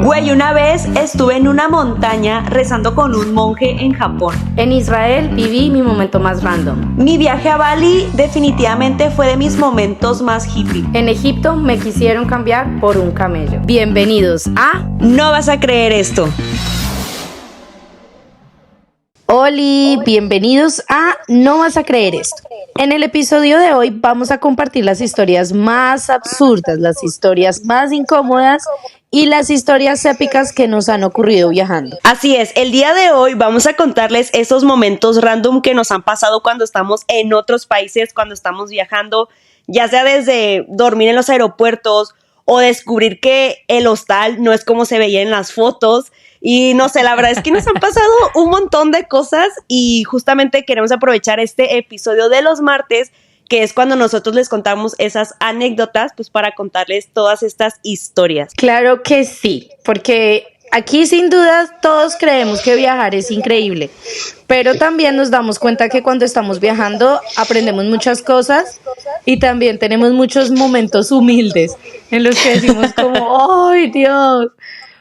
Güey, una vez estuve en una montaña rezando con un monje en Japón. En Israel viví mi momento más random. Mi viaje a Bali definitivamente fue de mis momentos más hippie. En Egipto me quisieron cambiar por un camello. Bienvenidos a No vas a creer esto. Oli, bienvenidos a No vas a creer esto. En el episodio de hoy vamos a compartir las historias más absurdas, las historias más incómodas y las historias épicas que nos han ocurrido viajando. Así es, el día de hoy vamos a contarles esos momentos random que nos han pasado cuando estamos en otros países, cuando estamos viajando, ya sea desde dormir en los aeropuertos o descubrir que el hostal no es como se veía en las fotos. Y no sé, la verdad es que nos han pasado un montón de cosas y justamente queremos aprovechar este episodio de los martes, que es cuando nosotros les contamos esas anécdotas, pues para contarles todas estas historias. Claro que sí, porque aquí sin duda todos creemos que viajar es increíble, pero también nos damos cuenta que cuando estamos viajando aprendemos muchas cosas y también tenemos muchos momentos humildes en los que decimos como, ¡ay, Dios!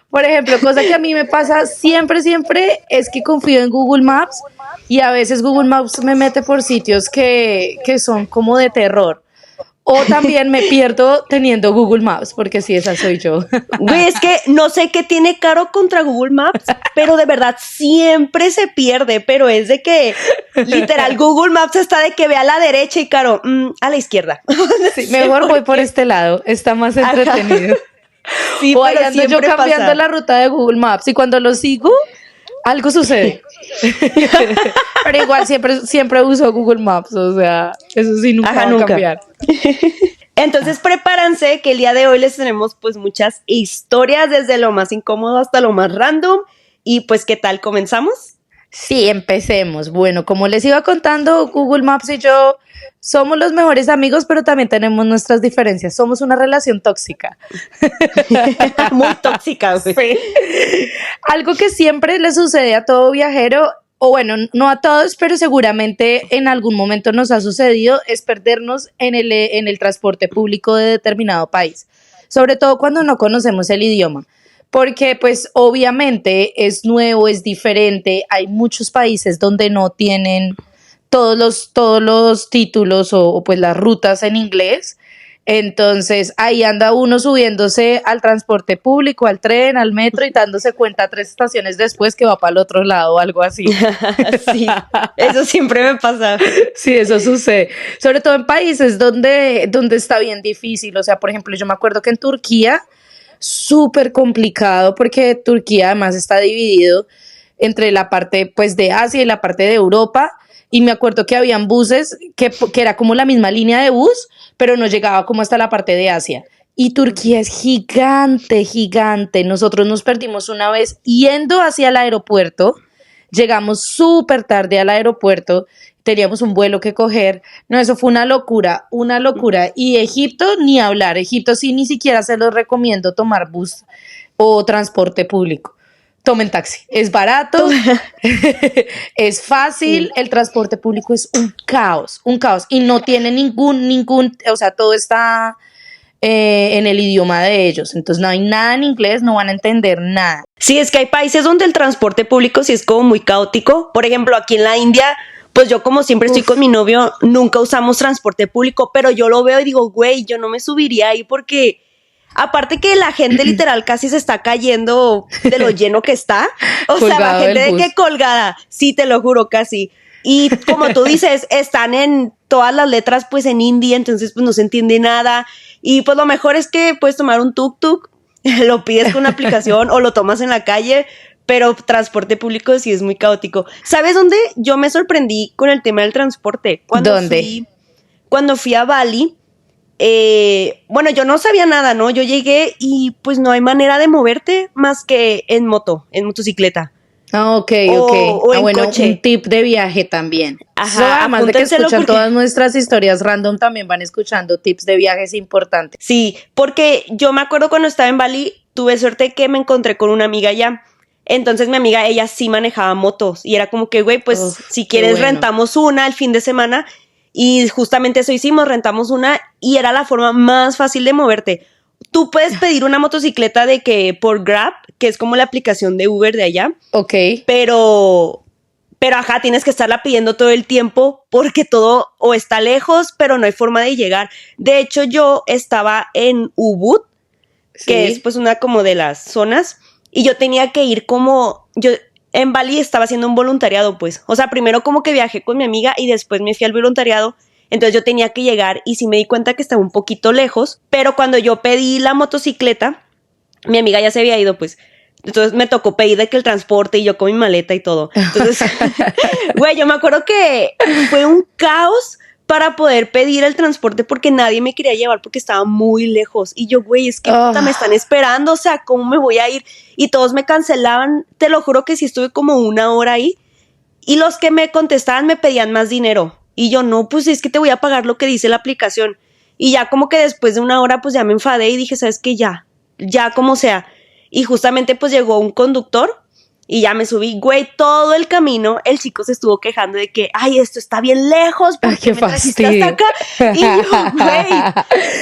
Por ejemplo, cosa que a mí me pasa siempre es que confío en Google Maps y a veces Google Maps me mete por sitios que son como de terror. O también me pierdo teniendo Google Maps, porque sí, esa soy yo. Güey, es que no sé qué tiene Caro contra Google Maps, pero de verdad siempre se pierde, pero es de que literal Google Maps está de que ve a la derecha y Caro, a la izquierda. Sí, mejor voy por este lado, está más entretenido. Ajá. Sí, o pero ando yo cambiando pasa. la ruta de Google Maps y cuando lo sigo, algo sucede. Pero igual siempre uso Google Maps, o sea, eso sí nunca va a cambiar. Entonces prepárense que el día de hoy les tenemos pues muchas historias, desde lo más incómodo hasta lo más random. Y pues, ¿qué tal? ¿Comenzamos? Sí, empecemos. Bueno, como les iba contando, Google Maps y yo somos los mejores amigos, pero también tenemos nuestras diferencias. Somos una relación tóxica. Muy tóxica, güey. Sí. Algo que siempre le sucede a todo viajero, o bueno, no a todos, pero seguramente en algún momento nos ha sucedido, es perdernos en el transporte público de determinado país. Sobre todo cuando no conocemos el idioma. Porque pues obviamente es nuevo, es diferente, hay muchos países donde no tienen todos los títulos o pues las rutas en inglés, entonces ahí anda uno subiéndose al transporte público, al tren, al metro y dándose cuenta 3 estaciones después que va para el otro lado o algo así. Sí, eso siempre me pasa. Sí, eso sucede, sobre todo en países donde está bien difícil, o sea, por ejemplo, yo me acuerdo que en Turquía súper complicado porque Turquía además está dividido entre la parte pues de Asia y la parte de Europa y me acuerdo que habían buses que era como la misma línea de bus pero no llegaba como hasta la parte de Asia y Turquía es gigante, nosotros nos perdimos una vez yendo hacia el aeropuerto, llegamos súper tarde al aeropuerto, teníamos un vuelo que coger, no, eso fue una locura, y Egipto ni hablar, Egipto sí ni siquiera se los recomiendo tomar bus o transporte público, tomen taxi, es barato, es fácil, el transporte público es un caos, y no tiene ningún, o sea, todo está en el idioma de ellos, entonces no hay nada en inglés, no van a entender nada. Sí, es que hay países donde el transporte público sí es como muy caótico, por ejemplo, aquí en la India, pues yo como siempre estoy con mi novio, nunca usamos transporte público, pero yo lo veo y digo, güey, yo no me subiría ahí porque aparte que la gente literal casi se está cayendo de lo lleno que está, o sea, la gente de que colgada, sí, te lo juro, casi. Y como tú dices, están en todas las letras pues en hindi, entonces pues no se entiende nada. Y pues lo mejor es que puedes tomar un tuk-tuk, lo pides con una aplicación o lo tomas en la calle, pero transporte público sí es muy caótico. ¿Sabes dónde yo me sorprendí con el tema del transporte? Cuando fui a Bali, bueno, yo no sabía nada, ¿no? Yo llegué y pues no hay manera de moverte más que en motocicleta. Ah, ok. O en bueno, coche. Un tip de viaje también. Ajá, además de que escuchan todas nuestras historias random, también van escuchando tips de viajes importantes. Sí, porque yo me acuerdo cuando estaba en Bali, tuve suerte que me encontré con una amiga allá. Entonces mi amiga, ella sí manejaba motos y era como que, güey, pues si quieres rentamos una el fin de semana y justamente eso hicimos, rentamos una y era la forma más fácil de moverte. Tú puedes pedir una motocicleta de que por Grab, que es como la aplicación de Uber de allá. Ok. Pero ajá, tienes que estarla pidiendo todo el tiempo porque todo o está lejos, pero no hay forma de llegar. De hecho, yo estaba en Ubud, que es pues una como de las zonas, y yo tenía que ir yo en Bali estaba haciendo un voluntariado, pues. O sea, primero como que viajé con mi amiga y después me fui al voluntariado. Entonces yo tenía que llegar y sí me di cuenta que estaba un poquito lejos, pero cuando yo pedí la motocicleta, mi amiga ya se había ido, pues. Entonces me tocó pedir de que el transporte y yo con mi maleta y todo. Entonces, güey, yo me acuerdo que fue un caos para poder pedir el transporte porque nadie me quería llevar porque estaba muy lejos. Y yo, güey, es que puta, me están esperando, o sea, ¿cómo me voy a ir? Y todos me cancelaban, te lo juro que sí estuve como 1 hora ahí. Y los que me contestaban me pedían más dinero. Y yo, no, pues es que te voy a pagar lo que dice la aplicación. Y ya como que después de 1 hora, pues ya me enfadé y dije, ¿sabes qué? Ya como sea. Y justamente pues llegó un conductor y ya me subí, güey, todo el camino el chico se estuvo quejando de que, ay, esto está bien lejos, ¿por qué me trajiste hasta acá? Y yo, güey,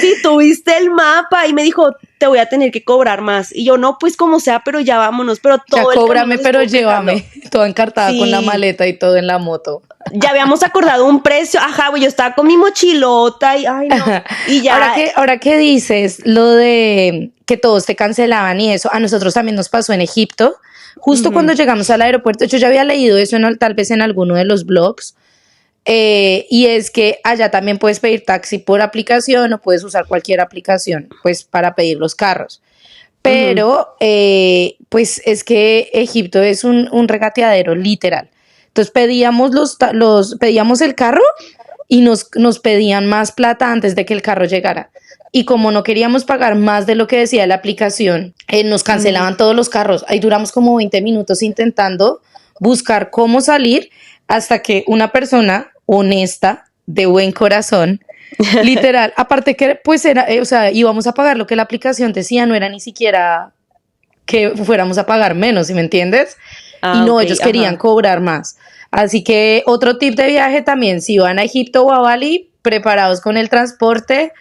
si tuviste el mapa, y me dijo, te voy a tener que cobrar más. Y yo, no, pues como sea, pero ya vámonos, pero todo ya cóbrame, pero llévame, toda encartada sí, con la maleta y todo en la moto. Ya habíamos acordado un precio, ajá, güey, yo estaba con mi mochilota y, ay, no, y ya. Ahora que dices lo de que todos te cancelaban y eso, a nosotros también nos pasó en Egipto, justo cuando llegamos al aeropuerto. Yo ya había leído eso tal vez en alguno de los blogs, y es que allá también puedes pedir taxi por aplicación o puedes usar cualquier aplicación pues para pedir los carros, pero pues es que Egipto es un regateadero literal. Entonces pedíamos el carro y nos pedían más plata antes de que el carro llegara. Y como no queríamos pagar más de lo que decía la aplicación, nos cancelaban todos los carros. Ahí duramos como 20 minutos intentando buscar cómo salir hasta que una persona honesta, de buen corazón, literal, aparte que pues era, o sea, íbamos a pagar lo que la aplicación decía, no era ni siquiera que fuéramos a pagar menos, ¿sí me entiendes? Y no, ellos querían cobrar más. Así que otro tip de viaje también, si van a Egipto o a Bali, preparados con el transporte,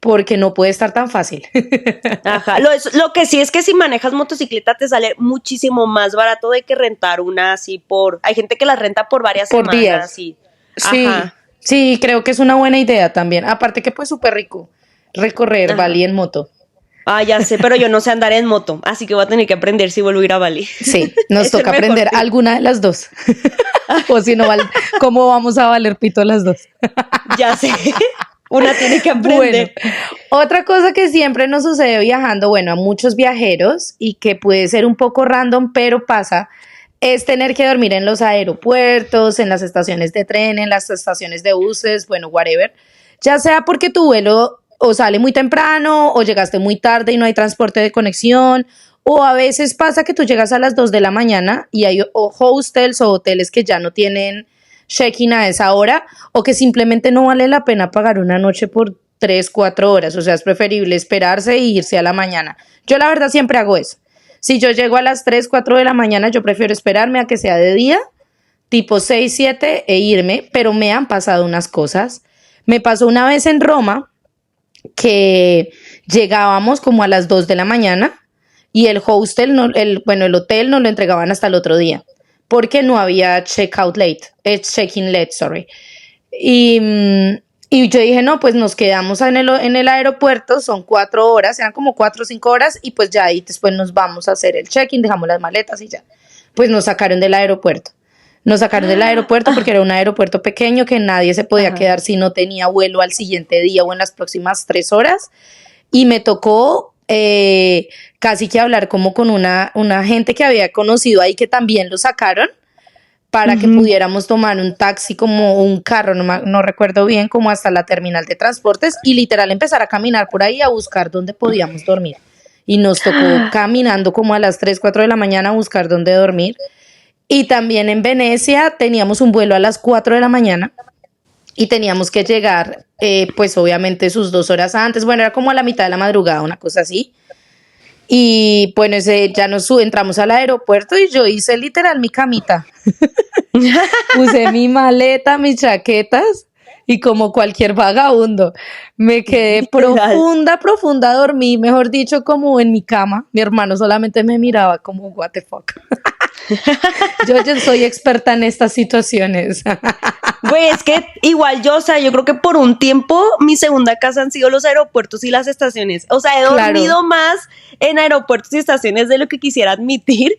porque no puede estar tan fácil. Ajá, lo que sí es que si manejas motocicleta te sale muchísimo más barato de que rentar una así hay gente que la renta por varias semanas. Días. Sí. Ajá. Sí, creo que es una buena idea también. Aparte que pues súper rico recorrer Bali en moto. Ah, ya sé, pero yo no sé andar en moto, así que voy a tener que aprender si vuelvo a ir a Bali. Sí, nos toca aprender alguna de las dos. O si no, ¿cómo vamos a valer pito las dos? Ya sé, una tiene que aprender. Bueno, otra cosa que siempre nos sucede viajando, bueno, a muchos viajeros y que puede ser un poco random, pero pasa, es tener que dormir en los aeropuertos, en las estaciones de tren, en las estaciones de buses, bueno, whatever. Ya sea porque tu vuelo o sale muy temprano o llegaste muy tarde y no hay transporte de conexión, o a veces pasa que tú llegas a las 2 de la mañana y hay hostels o hoteles que ya no tienen check-in a esa hora, o que simplemente no vale la pena pagar una noche por 3, 4 horas, o sea, es preferible esperarse e irse a la mañana. Yo la verdad siempre hago eso. Si yo llego a las 3, 4 de la mañana, yo prefiero esperarme a que sea de día, tipo 6, 7 e irme, pero me han pasado unas cosas. Me pasó una vez en Roma que llegábamos como a las 2 de la mañana y el hostel, el hotel nos lo entregaban hasta el otro día porque no había check-in late, sorry. Y yo dije, no, pues nos quedamos en el aeropuerto, son 4 horas, eran como 4 o 5 horas y pues ya ahí después nos vamos a hacer el check-in, dejamos las maletas y ya. Pues nos sacaron del aeropuerto. Nos sacaron del aeropuerto porque era un aeropuerto pequeño que nadie se podía quedar si no tenía vuelo al siguiente día o en las próximas 3 horas. Y me tocó casi que hablar como con una gente que había conocido ahí que también lo sacaron para que pudiéramos tomar un taxi como un carro, no recuerdo bien, como hasta la terminal de transportes y literal empezar a caminar por ahí a buscar dónde podíamos dormir. Y nos tocó caminando como a las 3, 4 de la mañana a buscar dónde dormir. Y también en Venecia teníamos un vuelo a las 4 de la mañana y teníamos que llegar, pues obviamente sus 2 horas antes. Bueno, era como a la mitad de la madrugada, una cosa así. Y bueno, ya entramos al aeropuerto y yo hice literal mi camita. Puse mi maleta, mis chaquetas y como cualquier vagabundo, me quedé Literal. profunda, dormí, mejor dicho, como en mi cama. Mi hermano solamente me miraba como, what the fuck. Yo soy experta en estas situaciones. Güey, es que igual yo, o sea, yo creo que por un tiempo mi segunda casa han sido los aeropuertos y las estaciones. O sea, he dormido más en aeropuertos y estaciones de lo que quisiera admitir.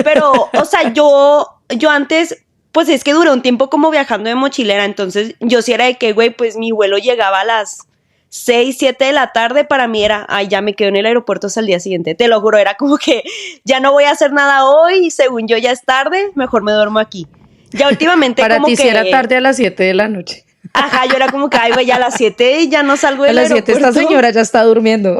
Pero, o sea, yo antes, pues es que duré un tiempo como viajando de mochilera. Entonces, yo sí era de que, güey, pues mi vuelo llegaba a las 6, 7 de la tarde. Para mí era, ay, ya me quedo en el aeropuerto hasta el día siguiente. Te lo juro, era como que ya no voy a hacer nada hoy. Y según yo ya es tarde, mejor me duermo aquí. Ya últimamente Para como ti que... si era tarde a las 7 de la noche. Ajá, yo era como que, ay, güey, ya a las 7 ya no salgo del A las 7 aeropuerto. esta señora ya está durmiendo.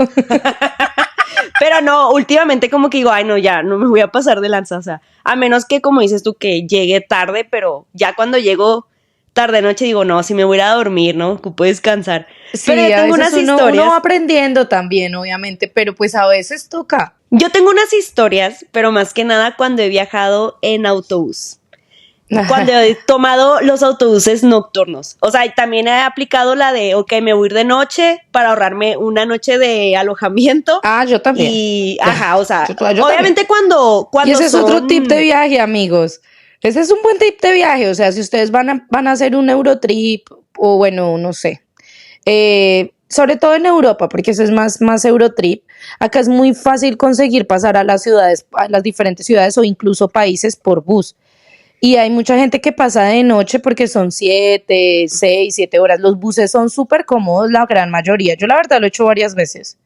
Pero no, últimamente como que digo, ay, no, ya, no me voy a pasar de lanza, o sea, a menos que, como dices tú, que llegue tarde, pero ya cuando llego tarde noche digo, no, si me voy a ir a dormir, ¿no? Ocupo descansar. Sí, Pero yo a tengo veces unas uno historias. va aprendiendo también, obviamente, pero pues a veces toca. Yo tengo unas historias, pero más que nada cuando he viajado en autobús. Cuando he tomado los autobuses nocturnos. O sea, también he aplicado la de, ok, me voy a ir de noche para ahorrarme una noche de alojamiento. Ah, yo también. Y, ajá, o sea, Yo obviamente también. cuando Y ese es otro tip de viaje, amigos. Ese es un buen tip de viaje. O sea, si ustedes van a hacer un Eurotrip, o bueno, no sé. Sobre todo en Europa, porque eso es más Eurotrip. Acá es muy fácil conseguir pasar a las ciudades, a las diferentes ciudades o incluso países por bus. Y hay mucha gente que pasa de noche porque son 7, 6, 7 horas. Los buses son súper cómodos, la gran mayoría. Yo la verdad lo he hecho varias veces.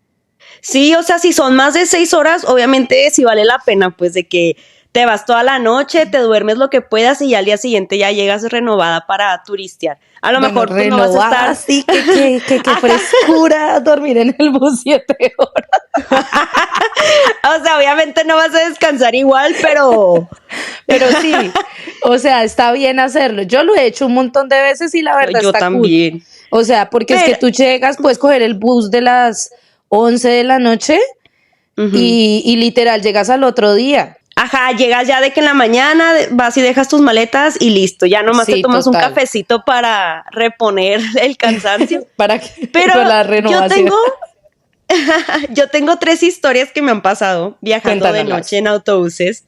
Sí, o sea, si son más de 6 horas, obviamente sí vale la pena, pues de que te vas toda la noche, te duermes lo que puedas y ya al día siguiente ya llegas renovada para turistear. A lo mejor pues, no vas a estar... Sí, qué frescura dormir en el bus 7 horas. O sea, obviamente no vas a descansar igual, pero sí, o sea, está bien hacerlo. Yo lo he hecho un montón de veces y la verdad yo está también. cool. O sea, porque es que tú llegas, puedes coger el bus de las 11 de la noche y literal llegas al otro día. Ajá, llegas ya de que en la mañana vas y dejas tus maletas y listo, ya nomás Sí, te tomas total. un cafecito para reponer el cansancio. Pero la renovación. yo tengo 3 historias que me han pasado viajando de noche en autobuses.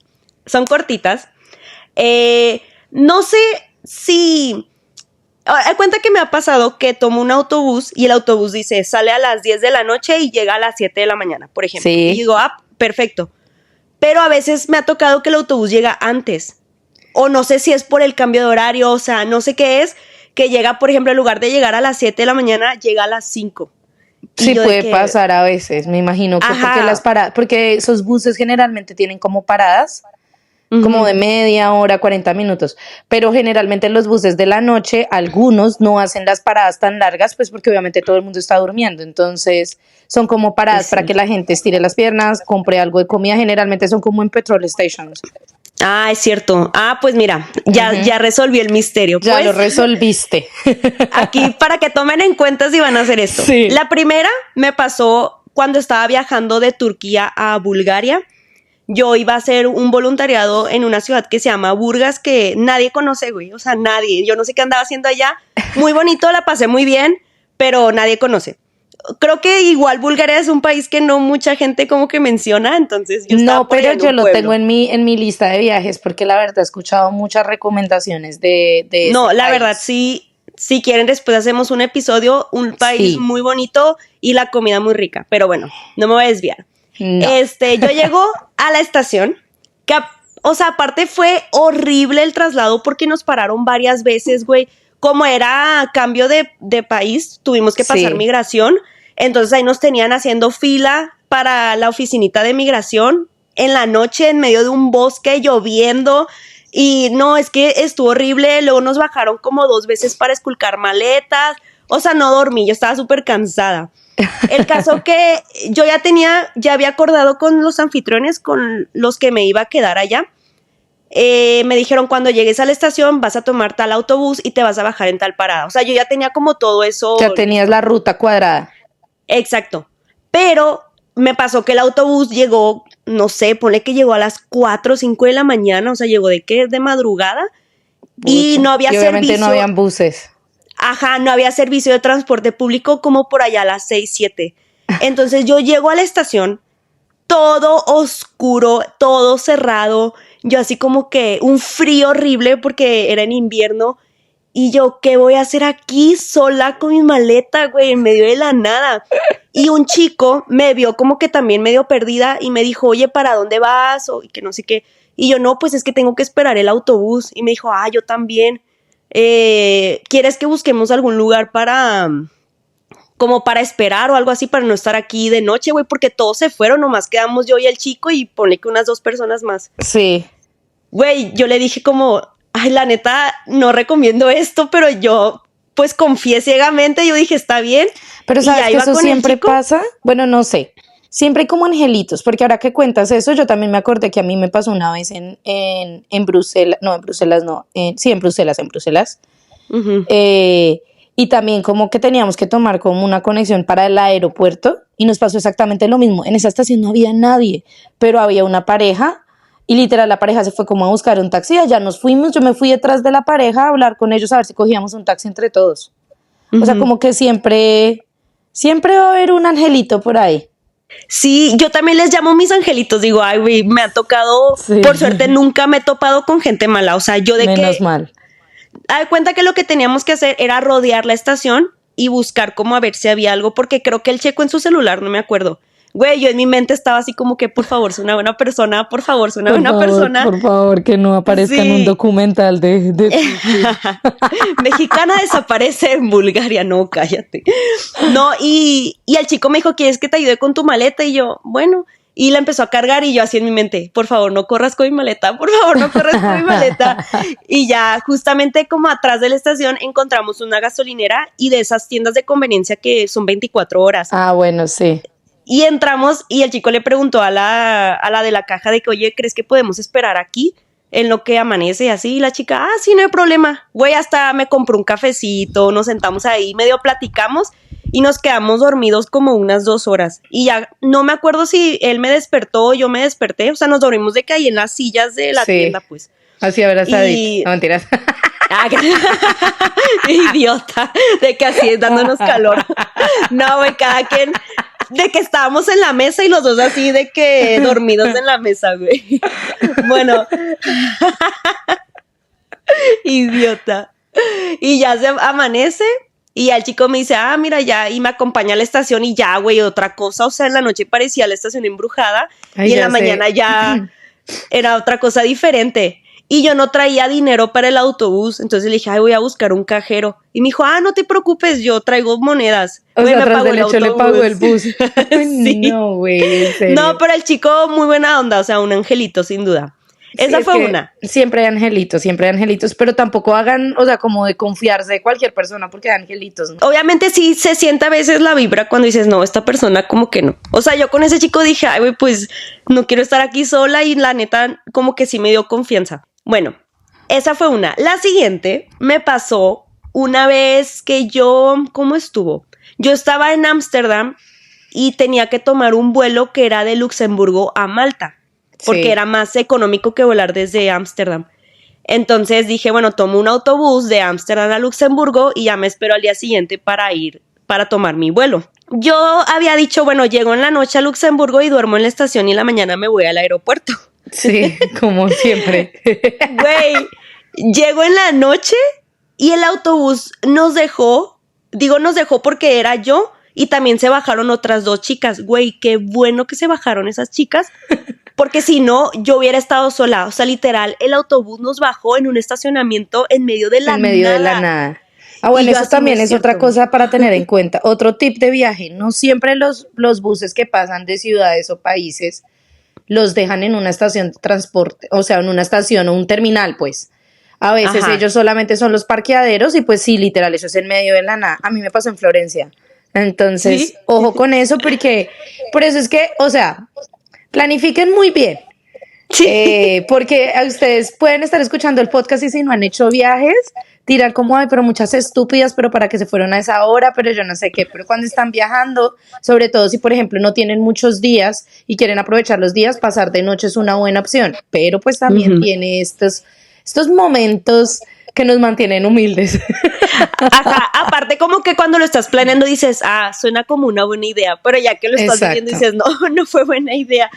Son cortitas. No sé si... Hay cuenta que me ha pasado que tomo un autobús y el autobús dice sale a las 10 de la noche y llega a las 7 de la mañana, por ejemplo. Sí. Y digo, perfecto. Pero a veces me ha tocado que el autobús llega antes. O no sé si es por el cambio de horario, o sea, no sé qué es, que llega, por ejemplo, en lugar de llegar a las 7 de la mañana, llega a las 5. Sí, puede pasar a veces, me imagino que porque esos buses generalmente tienen como paradas, como de media hora, 40 minutos, pero generalmente los buses de la noche, algunos no hacen las paradas tan largas, pues porque obviamente todo el mundo está durmiendo, entonces son como paradas para que la gente estire las piernas, compre algo de comida, generalmente son como en petrol stations. Ah, es cierto. Ah, pues mira, ya resolví el misterio. Ya pues, lo resolviste. Aquí para que tomen en cuenta si van a hacer esto. Sí. La primera me pasó cuando estaba viajando de Turquía a Bulgaria. Yo iba a hacer un voluntariado en una ciudad que se llama Burgas, que nadie conoce, güey. O sea, nadie. Yo no sé qué andaba haciendo allá. Muy bonito, la pasé muy bien, pero nadie conoce. Creo que igual Bulgaria es un país que no mucha gente como que menciona, entonces yo estaba por pero allá en yo un lo pueblo. tengo en mi lista de viajes porque la verdad he escuchado muchas recomendaciones de No, ese la país. verdad, sí, si quieren después hacemos un episodio, un país muy bonito y la comida muy rica, pero bueno, no me voy a desviar. No. Yo llego a la estación, o sea, aparte fue horrible el traslado porque nos pararon varias veces, güey. Como era cambio de país, tuvimos que pasar migración, entonces ahí nos tenían haciendo fila para la oficinita de migración en la noche en medio de un bosque lloviendo y no, es que estuvo horrible. Luego nos bajaron como 2 veces para esculcar maletas, o sea, no dormí, yo estaba súper cansada. El caso que yo ya había acordado con los anfitriones con los que me iba a quedar allá. Me dijeron, cuando llegues a la estación vas a tomar tal autobús y te vas a bajar en tal parada. O sea, yo ya tenía como todo eso. Ya tenías la ruta cuadrada. Exacto. Pero me pasó que el autobús llegó, no sé, ponle que llegó a las 4 o 5 de la mañana. O sea, llegó de madrugada. Y no había y obviamente servicio. no habían buses. Ajá, no había servicio de transporte público como por allá a las 6, 7. Entonces yo llego a la estación, todo oscuro, todo cerrado, yo así como que un frío horrible porque era en invierno. Y yo, ¿qué voy a hacer aquí sola con mi maleta, güey, en medio de la nada? Y un chico me vio como que también medio perdida y me dijo, oye, ¿para dónde vas? Y que no sé qué. Y yo, no, pues es que tengo que esperar el autobús. Y me dijo, yo también. ¿Quieres que busquemos algún lugar como para esperar o algo así para no estar aquí de noche, güey? Porque todos se fueron, nomás quedamos yo y el chico y ponle que unas 2 personas más. Sí. Güey, yo le dije como, la neta, no recomiendo esto, pero yo, pues, confié ciegamente, yo dije, está bien. Pero ¿sabes que eso siempre pasa? Bueno, no sé. Siempre hay como angelitos, porque ahora que cuentas eso, yo también me acordé que a mí me pasó una vez en Bruselas, no, en Bruselas no, sí, en Bruselas. Uh-huh. Y también como que teníamos que tomar como una conexión para el aeropuerto y nos pasó exactamente lo mismo. En esa estación no había nadie, pero había una pareja y literal la pareja se fue como a buscar un taxi, allá nos fuimos, yo me fui detrás de la pareja a hablar con ellos a ver si cogíamos un taxi entre todos. Uh-huh. O sea, como que siempre va a haber un angelito por ahí. Sí, yo también les llamo mis angelitos, digo, ay, güey, me ha tocado, sí. Por suerte nunca me he topado con gente mala, o sea, yo de Menos mal. Haz cuenta que lo que teníamos que hacer era rodear la estación y buscar como a ver si había algo, porque creo que él checó en su celular, no me acuerdo. Güey, yo en mi mente estaba así como que, por favor, soy una buena persona, por favor, soy una buena persona. Por favor, que no aparezca en un documental de... Mexicana desaparece en Bulgaria, no, cállate. No, y el chico me dijo, ¿quieres que te ayude con tu maleta? Y yo, bueno, y la empezó a cargar y yo así en mi mente, por favor, no corras con mi maleta, por favor, no corras con mi maleta. Y ya justamente como atrás de la estación encontramos una gasolinera y de esas tiendas de conveniencia que son 24 horas. Ah, bueno, sí. Y entramos y el chico le preguntó a la de la caja de que, oye, ¿crees que podemos esperar aquí en lo que amanece y así? Y la chica, sí, no hay problema. Güey, hasta me compró un cafecito, nos sentamos ahí, medio platicamos y nos quedamos dormidos como unas 2 horas. Y ya no me acuerdo si él me despertó o yo me desperté, o sea, nos dormimos de que ahí en las sillas de la tienda, pues. Así abrazadito, no mentiras. Idiota, de que así es dándonos calor. No, güey, cada quien... De que estábamos en la mesa y los dos así de que dormidos en la mesa, güey. Bueno. Idiota. Y ya se amanece y el chico me dice, mira ya, y me acompaña a la estación y ya, güey, otra cosa. O sea, en la noche parecía la estación embrujada. Ay, y en la mañana ya era otra cosa diferente. Y yo no traía dinero para el autobús, entonces le dije, voy a buscar un cajero. Y me dijo, no te preocupes, yo traigo monedas. O sea, me pagó el autobús. Le pagó el bus. Sí. No, güey, en serio. No, pero el chico muy buena onda, o sea, un angelito, sin duda. Esa fue una. Siempre hay angelitos, pero tampoco hagan, o sea, como de confiarse de cualquier persona porque hay angelitos, ¿no? Obviamente sí se siente a veces la vibra cuando dices, no, esta persona como que no. O sea, yo con ese chico dije, güey, pues no quiero estar aquí sola y la neta como que sí me dio confianza. Bueno, esa fue una. La siguiente me pasó una vez que ¿cómo estuvo? Yo estaba en Ámsterdam y tenía que tomar un vuelo que era de Luxemburgo a Malta, porque era más económico que volar desde Ámsterdam. Entonces dije, bueno, tomo un autobús de Ámsterdam a Luxemburgo y ya me espero al día siguiente para tomar mi vuelo. Yo había dicho, bueno, llego en la noche a Luxemburgo y duermo en la estación y en la mañana me voy al aeropuerto. Sí, como siempre. Güey, llego en la noche y el autobús nos dejó porque era yo y también se bajaron otras 2 chicas. Güey, qué bueno que se bajaron esas chicas, porque si no, yo hubiera estado sola. O sea, literal, el autobús nos bajó en un estacionamiento en medio de la nada. Bueno, eso también es otra cosa para tener en cuenta. Otro tip de viaje, no siempre los buses que pasan de ciudades o países los dejan en una estación de transporte, o sea, en una estación o un terminal, pues. A veces ellos solamente son los parqueaderos y pues sí, literal, eso es en medio de la nada. A mí me pasó en Florencia. Entonces, ojo con eso porque, por eso es que, o sea, planifiquen muy bien. Sí. Porque ustedes pueden estar escuchando el podcast y si no han hecho viajes, tiran como, pero muchas estúpidas, pero para que se fueron a esa hora, pero yo no sé qué. Pero cuando están viajando, sobre todo si por ejemplo no tienen muchos días y quieren aprovechar los días, pasar de noche es una buena opción. Pero pues también tiene estos momentos que nos mantienen humildes. Ajá, aparte como que cuando lo estás planeando dices, suena como una buena idea, pero ya que lo estás viviendo dices, no fue buena idea.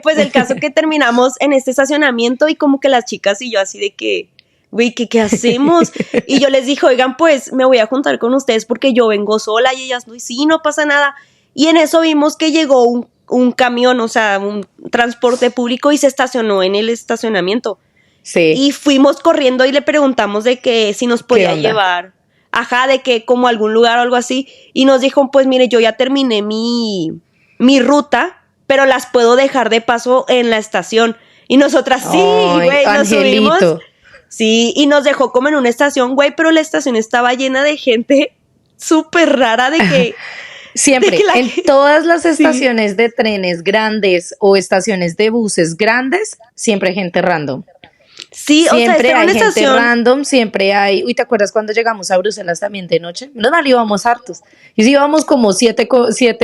Pues el caso que terminamos en este estacionamiento y como que las chicas y yo así de que, güey, ¿qué hacemos? Y yo les dije, oigan, pues me voy a juntar con ustedes porque yo vengo sola y ellas, sí, no pasa nada. Y en eso vimos que llegó un camión, o sea, un transporte público y se estacionó en el estacionamiento. Sí. Y fuimos corriendo y le preguntamos de que si nos podía llevar, de que como a algún lugar o algo así. Y nos dijo, pues mire, yo ya terminé mi ruta, pero las puedo dejar de paso en la estación. Y nosotras, sí, güey, nos subimos. Sí, y nos dejó como en una estación, güey, pero la estación estaba llena de gente súper rara de que... Siempre, en todas las estaciones de trenes grandes o estaciones de buses grandes, siempre hay gente random. Sí, siempre hay gente random, siempre hay... Uy, ¿te acuerdas cuando llegamos a Bruselas también de noche? No, íbamos hartos. Y sí, íbamos como siete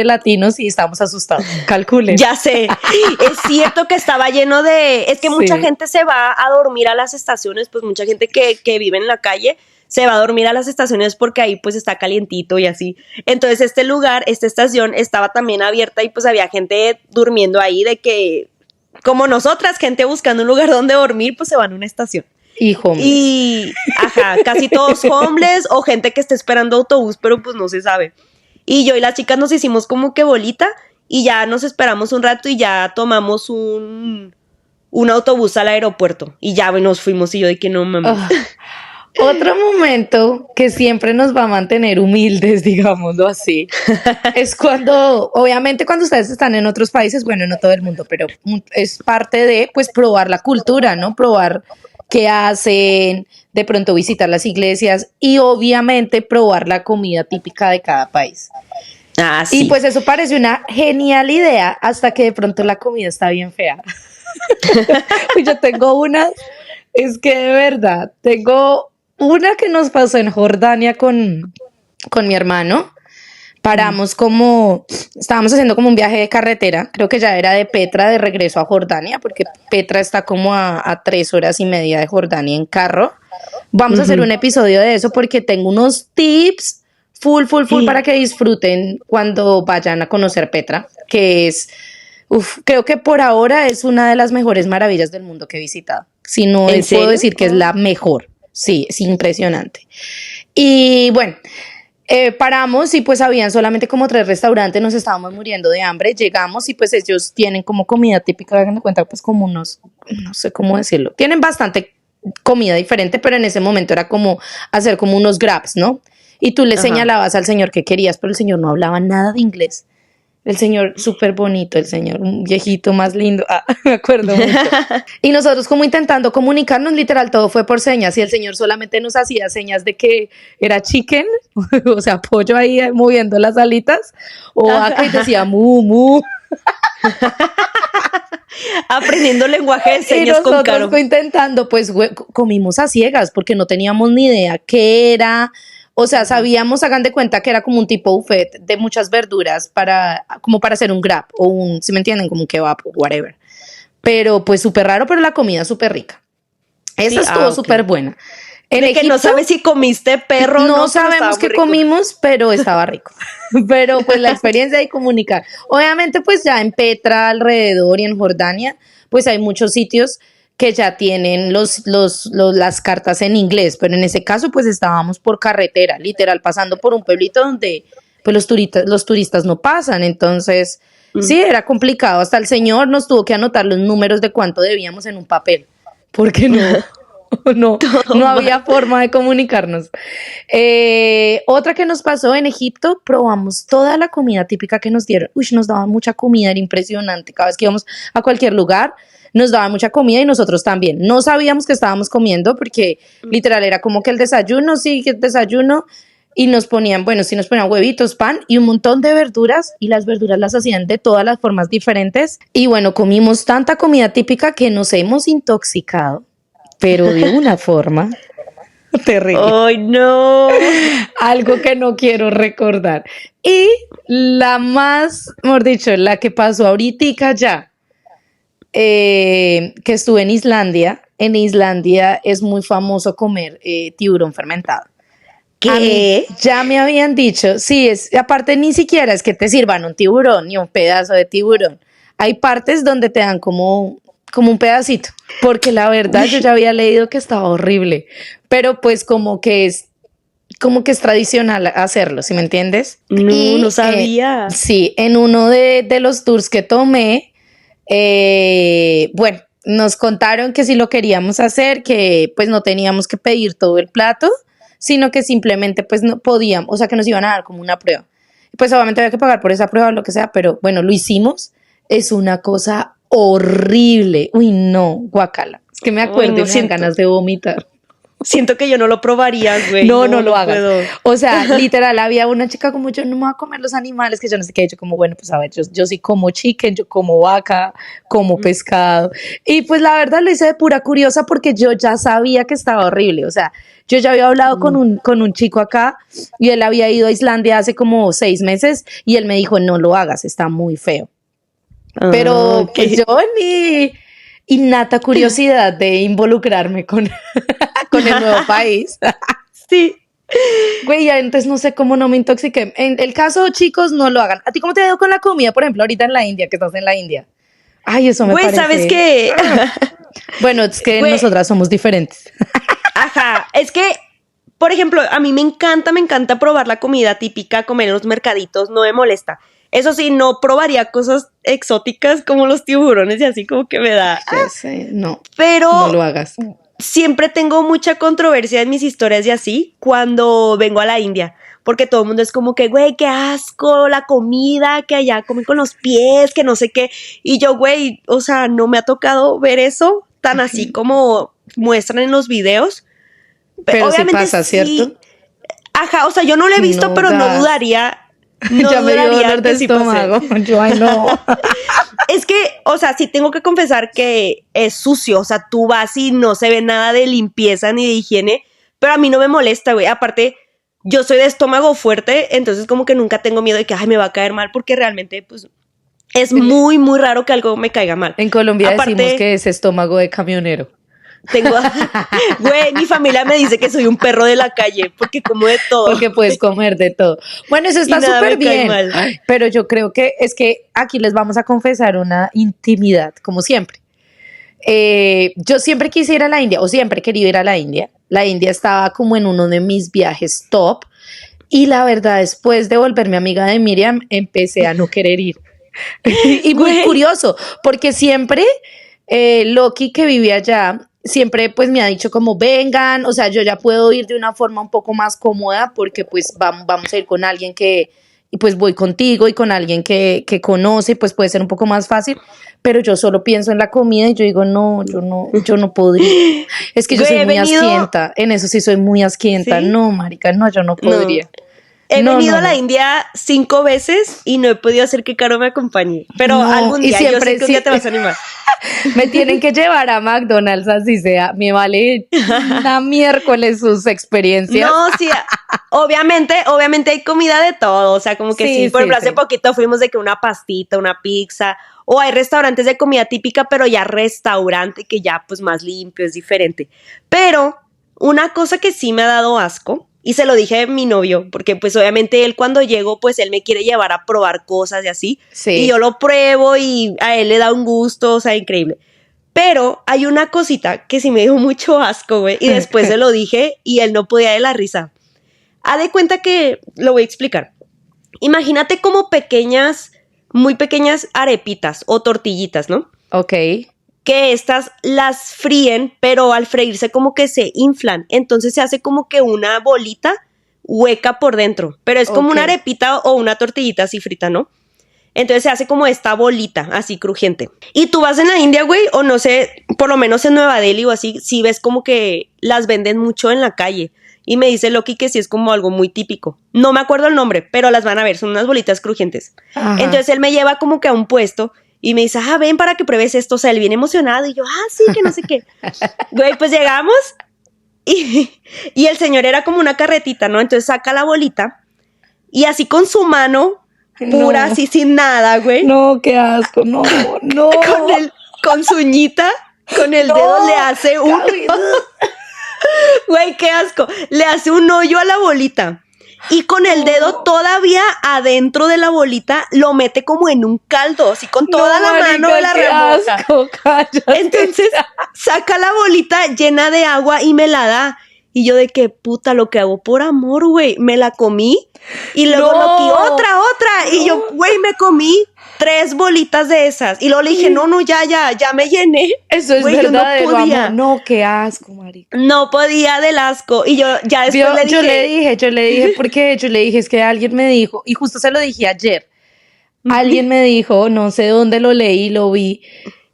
latinos y estábamos asustados. Calculen. Ya sé. Es cierto que estaba lleno de... Es que mucha gente se va a dormir a las estaciones, pues mucha gente que vive en la calle se va a dormir a las estaciones porque ahí pues está calientito y así. Entonces esta estación estaba también abierta y pues había gente durmiendo ahí de que... Como nosotras, gente buscando un lugar donde dormir, pues se van a una estación. Y homeless. Y, casi todos homeless o gente que esté esperando autobús, pero pues no se sabe. Y yo y las chicas nos hicimos como que bolita y ya nos esperamos un rato y ya tomamos un autobús al aeropuerto. Y ya nos fuimos y yo de que no, mamá. Otro momento que siempre nos va a mantener humildes, digámoslo así, es cuando, obviamente cuando ustedes están en otros países, bueno, no todo el mundo, pero es parte de, pues, probar la cultura, ¿no? Probar qué hacen, de pronto visitar las iglesias y obviamente probar la comida típica de cada país. Sí. Y pues eso parece una genial idea hasta que de pronto la comida está bien fea. Yo tengo una, es que de verdad, tengo... Una que nos pasó en Jordania con mi hermano. Paramos estábamos haciendo como un viaje de carretera, creo que ya era de Petra de regreso a Jordania, porque Petra está como a 3 horas y media de Jordania en carro. Vamos a hacer un episodio de eso porque tengo unos tips full para que disfruten cuando vayan a conocer Petra, que es, creo que por ahora es una de las mejores maravillas del mundo que he visitado. Si no, puedo decir que es la mejor. Sí, es impresionante. Y bueno, paramos y pues habían solamente como 3 restaurantes, nos estábamos muriendo de hambre, llegamos y pues ellos tienen como comida típica, hagan de cuenta pues como unos, no sé cómo decirlo, tienen bastante comida diferente, pero en ese momento era como hacer como unos grabs, ¿no? Y tú le señalabas al señor que querías, pero el señor no hablaba nada de inglés. El señor súper bonito, el señor, un viejito más lindo, me acuerdo mucho. Y nosotros como intentando comunicarnos, literal, todo fue por señas y el señor solamente nos hacía señas de que era chicken, o sea, pollo ahí moviendo las alitas, o acá y decía mu, mu. Aprendiendo lenguaje de señas con Caro. Y nosotros intentando, pues comimos a ciegas porque no teníamos ni idea qué era. O sea, sabíamos, hagan de cuenta que era como un tipo buffet de muchas verduras como para hacer un grab o si me entienden, como un kebab o whatever. Pero pues súper raro, pero la comida súper rica. Esa estuvo súper buena. En Egipto, que no sabes si comiste perro o no. No sabemos qué comimos, pero estaba rico. Pero pues la experiencia de comunicar. Obviamente pues ya en Petra alrededor y en Jordania, pues hay muchos sitios que ya tienen las cartas en inglés, pero en ese caso pues estábamos por carretera, literal, pasando por un pueblito donde pues los turistas no pasan, entonces sí, era complicado, hasta el señor nos tuvo que anotar los números de cuánto debíamos en un papel, porque no había forma de comunicarnos. Otra que nos pasó en Egipto, probamos toda la comida típica que nos dieron, nos daban mucha comida, era impresionante, cada vez que íbamos a cualquier lugar, nos daban mucha comida y nosotros también. No sabíamos que estábamos comiendo porque literal era como que el desayuno, y nos ponían huevitos, pan y un montón de verduras y las verduras las hacían de todas las formas diferentes. Y bueno, comimos tanta comida típica que nos hemos intoxicado, pero de una forma terrible. ¡Ay, no! Algo que no quiero recordar. Y la más, mejor dicho, la que pasó ahorita ya, que estuve en Islandia en Islandia es muy famoso comer tiburón fermentado. ¿Qué? A mí ya me habían dicho, sí, aparte ni siquiera es que te sirvan un tiburón ni un pedazo de tiburón. Hay partes donde te dan como un pedacito, porque la verdad yo ya había leído que estaba horrible, pero pues como que es tradicional hacerlo, ¿sí me entiendes? No sabía. Sí, en uno de los tours que tomé, bueno, nos contaron que si lo queríamos hacer, que pues no teníamos que pedir todo el plato, sino que simplemente pues no podíamos, o sea que nos iban a dar como una prueba. Pues obviamente había que pagar por esa prueba o lo que sea, pero bueno, lo hicimos. Es una cosa horrible. Uy, no, guacala. Es que me acuerdo y me dan ganas de vomitar. Siento que yo no lo probaría, güey. No lo hagas. Puedo. O sea, literal, había una chica como, yo no me voy a comer los animales, que yo no sé qué. Yo como, bueno, pues a ver, yo sí como chicken, yo como vaca, como pescado. Y pues la verdad lo hice de pura curiosa porque yo ya sabía que estaba horrible. O sea, yo ya había hablado con un chico acá y él había ido a Islandia hace como 6 meses y él me dijo, no lo hagas, está muy feo. Pero okay. pues yo en mi innata curiosidad de involucrarme con el nuevo país. Sí. Güey, entonces no sé cómo no me intoxiqué. En el caso, chicos, no lo hagan. ¿A ti cómo te ha ido con la comida? Por ejemplo, ahorita en la India, que estás en la India. Ay, eso me parece. Güey, ¿sabes qué? Bueno, es que nosotras somos diferentes. Ajá, es que, por ejemplo, a mí me encanta probar la comida típica, comer en los mercaditos, no me molesta. Eso sí, no probaría cosas exóticas como los tiburones y así como que me da. Sí, no. Pero no lo hagas. Siempre tengo mucha controversia en mis historias y así cuando vengo a la India. Porque todo el mundo es como que, güey, qué asco, la comida, que allá comen con los pies, que no sé qué. Y yo, güey, o sea, no me ha tocado ver eso tan así como muestran en los videos. Pero obviamente sí pasa, ¿cierto? Ajá, o sea, yo no lo he visto, pero no dudaría. No ya me dio dolor de estómago. Yo, ay, no. Es que, o sea, sí tengo que confesar que es sucio. O sea, tú vas y no se ve nada de limpieza ni de higiene, pero a mí no me molesta, güey. Aparte, yo soy de estómago fuerte, entonces como que nunca tengo miedo de que, ay, me va a caer mal, porque realmente, pues, es muy, muy raro que algo me caiga mal. En Colombia decimos que es estómago de camionero. Güey, mi familia me dice que soy un perro de la calle porque como de todo. Porque puedes comer de todo. Bueno, eso está súper bien. Pero yo creo que es que aquí les vamos a confesar una intimidad, como siempre. Yo siempre quise ir a la India, o siempre he querido ir a la India. La India estaba como en uno de mis viajes top. Y la verdad, después de volverme amiga de Miriam, empecé a no querer ir. Y muy curioso, porque siempre Loki, que vivía allá, siempre pues me ha dicho como vengan, o sea, yo ya puedo ir de una forma un poco más cómoda porque pues vamos a ir con alguien y pues voy contigo y con alguien que conoce, pues puede ser un poco más fácil, pero yo solo pienso en la comida y yo digo, no, yo no podría. Es que yo soy muy asquienta, en eso sí soy muy asquienta. ¿Sí? No, marica, no, yo no podría. He venido a la India 5 veces y no he podido hacer que Caro me acompañe. Pero algún día, yo sé que un día te vas a animar. Me tienen que llevar a McDonald's, así sea. Me vale una miércoles sus experiencias. No, sí, obviamente hay comida de todo. O sea, como que sí. Por ejemplo, hace poquito fuimos de que una pastita, una pizza. O hay restaurantes de comida típica, pero ya restaurante que ya pues más limpio, es diferente. Pero una cosa que sí me ha dado asco, y se lo dije a mi novio, porque pues obviamente él cuando llego, pues él me quiere llevar a probar cosas y así. Sí. Y yo lo pruebo y a él le da un gusto, o sea, increíble. Pero hay una cosita que sí me dio mucho asco, güey. Y después se lo dije y él no podía de la risa. Haz de cuenta que, lo voy a explicar. Imagínate como muy pequeñas arepitas o tortillitas, ¿no? Ok. Que estas las fríen, pero al freírse como que se inflan. Entonces se hace como que una bolita hueca por dentro. Pero es como una arepita o una tortillita así frita, ¿no? Entonces se hace como esta bolita así crujiente. Y tú vas en la India, güey, o no sé, por lo menos en Nueva Delhi o así, sí ves como que las venden mucho en la calle. Y me dice Loki que sí es como algo muy típico. No me acuerdo el nombre, pero las van a ver, son unas bolitas crujientes. Ajá. Entonces él me lleva como que a un puesto y me dice, ven para que pruebes esto. O sea, él viene emocionado y yo, sí, que no sé qué. Güey, pues llegamos y el señor era como una carretita, ¿no? Entonces saca la bolita y así con su mano pura, así sin nada, güey. No, qué asco, no. Con su uñita con el dedo le hace un... Güey, qué asco. Le hace un hoyo a la bolita. Y con el dedo todavía adentro de la bolita lo mete como en un caldo, así con toda la mano la remoja. Asco, cállate. Entonces saca la bolita llena de agua y me la da. Y yo de que puta, lo que hago por amor, güey. Me la comí y luego otra. Y yo, güey, me comí 3 bolitas de esas. Y luego le dije, no, ya me llené. Eso es güey, verdadero yo no podía. amor. No, qué asco, marica. No podía del asco. Y yo ya después le dije. Yo le dije, porque yo le dije, es que alguien me dijo, y justo se lo dije ayer. Alguien me dijo, no sé dónde lo leí, lo vi,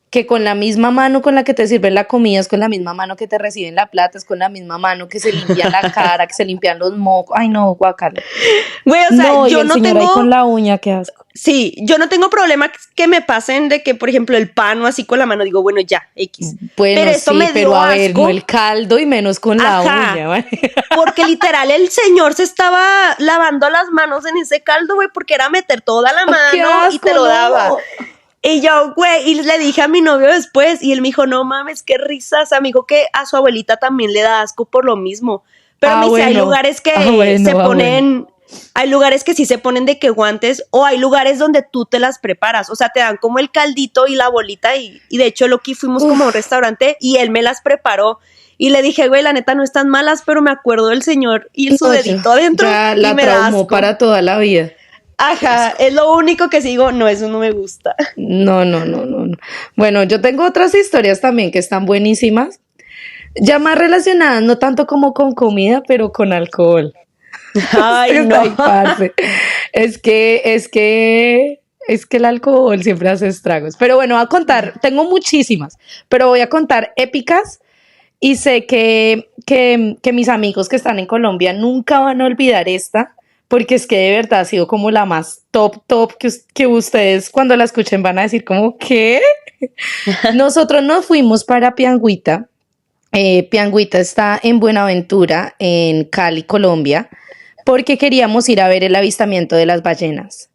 que con la misma mano con la que te sirven la comida es con la misma mano que te reciben la plata, es con la misma mano que se limpian la cara, que se limpian los mocos. Ay, no, guacala. Güey, o sea, No, yo y el no señor tengo... ahí con la uña, qué asco. Sí, yo no tengo problema que me pasen de que, por ejemplo, el pan o así con la mano, digo, bueno, ya, X. Bueno, pero esto sí, me dio pero a ver, asco. no el caldo y menos con la Ajá. uña, ¿vale? Porque literal el señor se estaba lavando las manos en ese caldo, güey, porque era meter toda la mano Qué asco, y te lo no. daba. Y yo, güey, y le dije a mi novio después, y él me dijo, no mames, qué risa. O sea, me dijo que a su abuelita también le da asco por lo mismo. Pero me dice, hay lugares que se ponen... Hay lugares que sí se ponen de que guantes, o hay lugares donde tú te las preparas, o sea, te dan como el caldito y la bolita, y de hecho Loki fuimos como a un restaurante y él me las preparó, y le dije, güey, la neta no están malas, pero me acuerdo del señor y su dedito adentro Ya y la me da traumó asco. para toda la vida. Ajá, es lo único que sigo, no, eso no me gusta. No. Bueno, yo tengo otras historias también que están buenísimas, ya más relacionadas, no tanto como con comida, pero con alcohol. Ay, no. Ay, parce. Es que el alcohol siempre hace estragos. Pero bueno, voy a contar, tengo muchísimas, pero voy a contar épicas y sé que mis amigos que están en Colombia nunca van a olvidar esta, porque es que de verdad ha sido como la más top que ustedes cuando la escuchen van a decir como, ¿qué? Nosotros nos fuimos para Piangüita. Piangüita está en Buenaventura, en Cali, Colombia, porque queríamos ir a ver el avistamiento de las ballenas.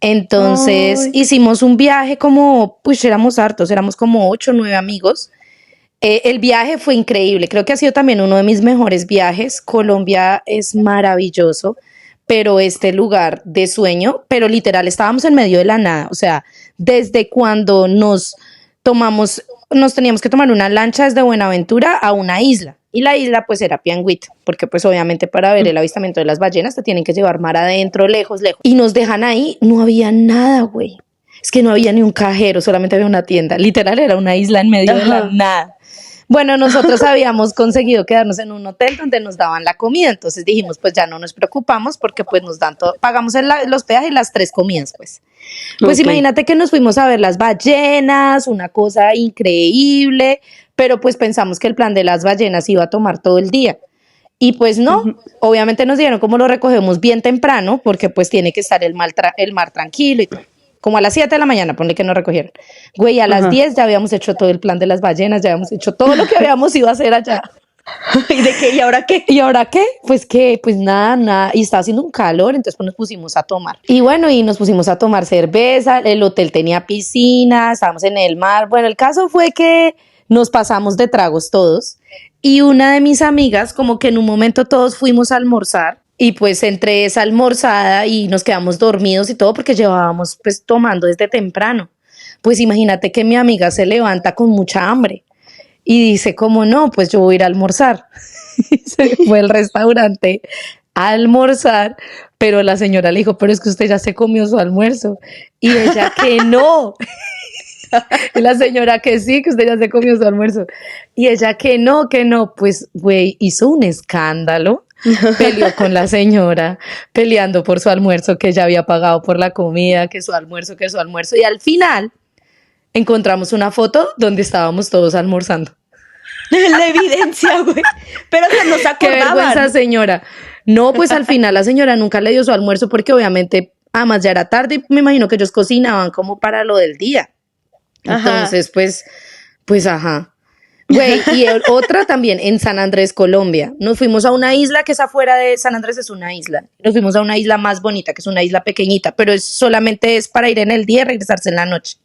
Entonces hicimos un viaje como, pues éramos hartos, éramos como 8 o 9 amigos. El viaje fue increíble, creo que ha sido también uno de mis mejores viajes. Colombia es maravilloso, pero este lugar de sueño, pero literal estábamos en medio de la nada, o sea, desde cuando nos teníamos que tomar una lancha desde Buenaventura a una isla. Y la isla pues era Piangüita, porque pues obviamente para ver el avistamiento de las ballenas te tienen que llevar mar adentro, lejos. Y nos dejan ahí, no había nada, güey. Es que no había ni un cajero, solamente había una tienda. Literal era una isla en medio de la nada. Bueno, nosotros habíamos conseguido quedarnos en un hotel donde nos daban la comida, entonces dijimos, pues ya no nos preocupamos porque pues nos dan todo, pagamos los peajes y las 3 comidas, pues. Pues imagínate que nos fuimos a ver las ballenas, una cosa increíble, pero pues pensamos que el plan de las ballenas iba a tomar todo el día. Y pues no, obviamente nos dijeron cómo lo recogemos bien temprano, porque pues tiene que estar el mar tranquilo y todo. Como a las 7 de la mañana, ponle que nos recogieron. Güey, a las 10 ya habíamos hecho todo el plan de las ballenas, ya habíamos hecho todo lo que habíamos ido a hacer allá. ¿Y de qué? ¿Y ahora qué? ¿Y ahora qué? Pues nada. Y estaba haciendo un calor, entonces pues nos pusimos a tomar. Y bueno, y nos pusimos a tomar cerveza, el hotel tenía piscina, estábamos en el mar. Bueno, el caso fue que nos pasamos de tragos todos. Y una de mis amigas, como que en un momento todos fuimos a almorzar. Y pues entre esa almorzada y nos quedamos dormidos y todo porque llevábamos pues tomando desde temprano. Pues imagínate que mi amiga se levanta con mucha hambre y dice como no, pues yo voy a ir a almorzar. Y se fue al restaurante a almorzar, pero la señora le dijo, pero es que usted ya se comió su almuerzo. Y ella que no. Y la señora que sí, que usted ya se comió su almuerzo. Y ella que no. Pues güey, hizo un escándalo. Peleó con la señora, peleando por su almuerzo, que ella había pagado por la comida, que su almuerzo. Y al final encontramos una foto donde estábamos todos almorzando. La evidencia, güey. Pero se nos acordaban. Qué vergüenza, señora. No, pues al final la señora nunca le dio su almuerzo porque obviamente, además ya era tarde y me imagino que ellos cocinaban como para lo del día. Entonces, pues ajá. Güey, y otra también en San Andrés, Colombia. Nos fuimos a una isla que es afuera de San Andrés, es una isla. Nos fuimos a una isla más bonita, que es una isla pequeñita, pero solamente es para ir en el día y regresarse en la noche.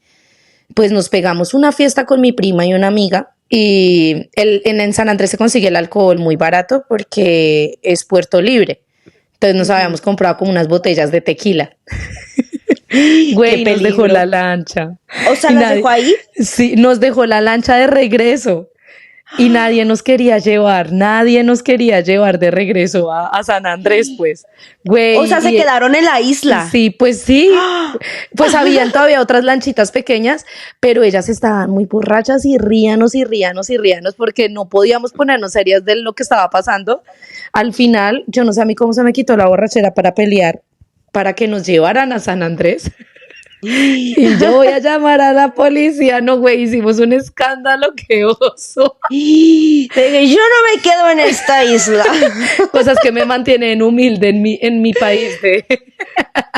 pues nos pegamos una fiesta con mi prima y una amiga. Y en San Andrés se consigue el alcohol muy barato porque es puerto libre. Entonces nos habíamos comprado como unas botellas de tequila. Güey, nos dejó la lancha. O sea, ¿las dejó ahí? Sí, nos dejó la lancha de regreso. Y nadie nos quería llevar de regreso a San Andrés, pues. Güey. O sea, se quedaron en la isla. Sí, pues sí. Pues habían todavía otras lanchitas pequeñas, pero ellas estaban muy borrachas y ríanos porque no podíamos ponernos serias de lo que estaba pasando. Al final, yo no sé a mí cómo se me quitó la borrachera para pelear, para que nos llevaran a San Andrés. Y yo voy a llamar a la policía. No, güey, hicimos un escándalo, qué oso. Yo no me quedo en esta isla. Cosas que me mantienen humilde en mi país.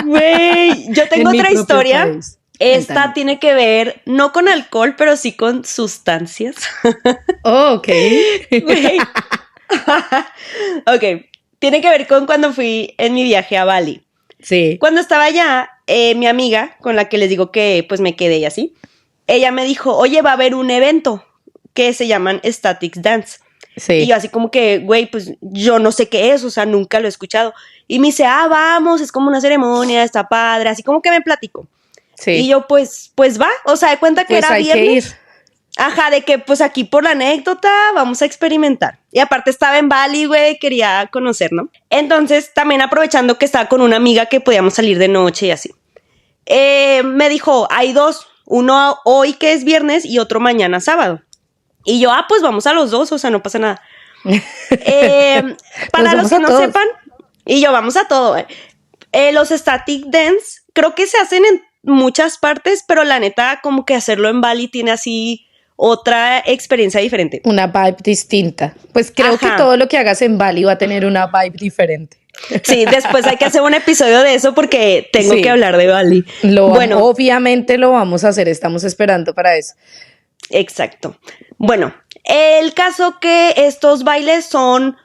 Güey, yo tengo otra historia. País. Esta Cuéntame. tiene que ver, no con alcohol, pero sí con sustancias. Oh, ok. Güey. Ok, tiene que ver con cuando fui en mi viaje a Bali. Sí. Cuando estaba allá, mi amiga, con la que les digo que pues me quedé y así, ella me dijo, oye, va a haber un evento que se llaman Static Dance. Sí. Y yo así como que, güey, pues yo no sé qué es, o sea, nunca lo he escuchado. Y me dice, vamos, es como una ceremonia, está padre, así como que me platicó. Sí. Y yo, pues va, o sea, de cuenta que Pues era hay viernes. que ir. Ajá, de que pues aquí por la anécdota vamos a experimentar. Y aparte estaba en Bali, güey, quería conocer, ¿no? Entonces, también aprovechando que estaba con una amiga que podíamos salir de noche y así. Me dijo, hay dos, uno hoy que es viernes y otro mañana sábado. Y yo, pues vamos a los dos, o sea, no pasa nada. Para los que no sepan, y yo, vamos a todo. Los Static Dance, creo que se hacen en muchas partes, pero la neta, como que hacerlo en Bali tiene así otra experiencia diferente. Una vibe distinta. Pues creo que todo lo que hagas en Bali va a tener una vibe diferente. Sí, después hay que hacer un episodio de eso porque tengo que hablar de Bali. Obviamente lo vamos a hacer, estamos esperando para eso. Exacto. Bueno, el caso que estos bailes son,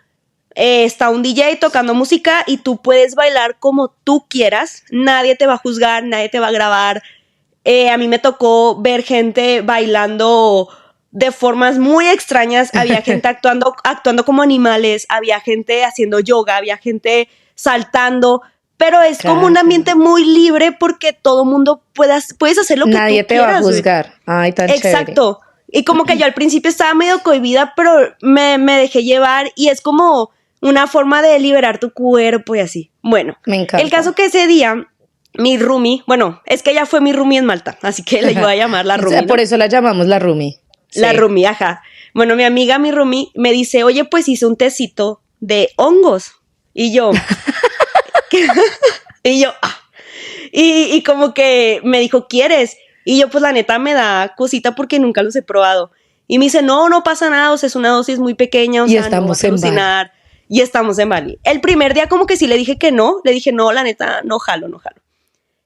está un DJ tocando música y tú puedes bailar como tú quieras, nadie te va a juzgar, nadie te va a grabar. A mí me tocó ver gente bailando de formas muy extrañas, había gente actuando como animales, había gente haciendo yoga, había gente saltando, pero es como un ambiente muy libre porque todo mundo puedes hacer lo que nadie tú quieras. Nadie te va a juzgar. Ay, tan chévere. Exacto. Y como que yo al principio estaba medio cohibida, pero me dejé llevar y es como una forma de liberar tu cuerpo y así. Bueno, me encanta. El caso que ese día mi roomie, bueno, es que ella fue mi roomie en Malta, así que la iba a llamar la roomie. O sea, por eso la llamamos la roomie. La roomie, ajá. Bueno, mi amiga, mi roomie, me dice, oye, pues hice un tecito de hongos. Y yo, y como que me dijo, ¿quieres? Y yo, pues la neta me da cosita porque nunca los he probado. Y me dice, no pasa nada, o sea, es una dosis muy pequeña, o sea, no vas a alucinar. Y estamos en Bali. El primer día como que sí le dije que no, le dije, no, la neta, no jalo.